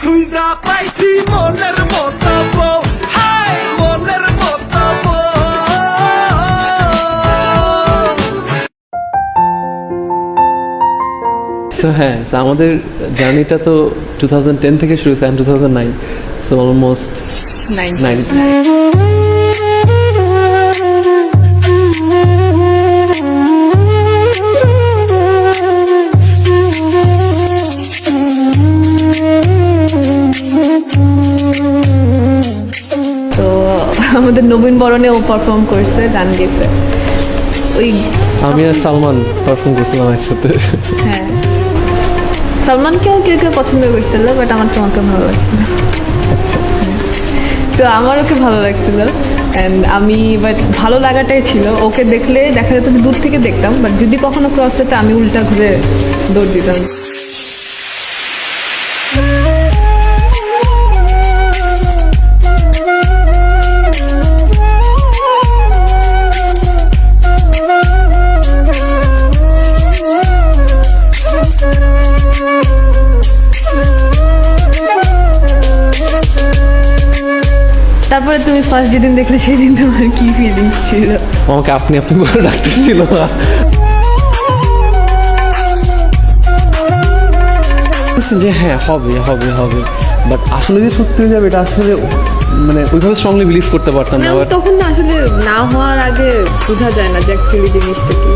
খুঁজা পাইছি মনের মতো বউ, হাই মনের মতো বউ। তো হ্যাঁ, so আমাদের জার্নিটা তো 2010 থেকে শুরু হয়েছে, 2009, সো অলমোস্ট 9। তো আমাদের নবীন বরণে ও পারফর্ম করছে, গান গেছে। ওই আমি আর সালমান পারফর্ম করছিলাম একসাথে। হ্যাঁ, সালমানকেও কেউ কেউ পছন্দ করছিল, বাট আমার তোমাকে ভালো লাগছিল। তো আমার ওকে ভালো লাগছিল, অ্যান্ড আমি বাট ভালো লাগাটাই ছিল। ওকে দেখলে দেখা যেত যে দূর থেকে দেখতাম, বাট যদি কখনো ক্রস হতো আমি উল্টা ঘুরে দৌড় দিতাম। তারপরে তুমি ফার্স্ট যেদিন দেখলে সেদিন তোমার কি ফিলিংস ছিল? আমাকে আপনি আপনি বলে ডাকতেছিল। যে হ্যাঁ হবে হবে হবে, বাট আসলে যে সত্যি হয়ে যাবে এটা আসলে মানে ওইভাবে স্ট্রংলি বিলিভ করতে পারতাম না। তখন না আসলে না হওয়ার আগে বোঝা যায় না যে অ্যাকচুয়ালি জিনিসটা কি।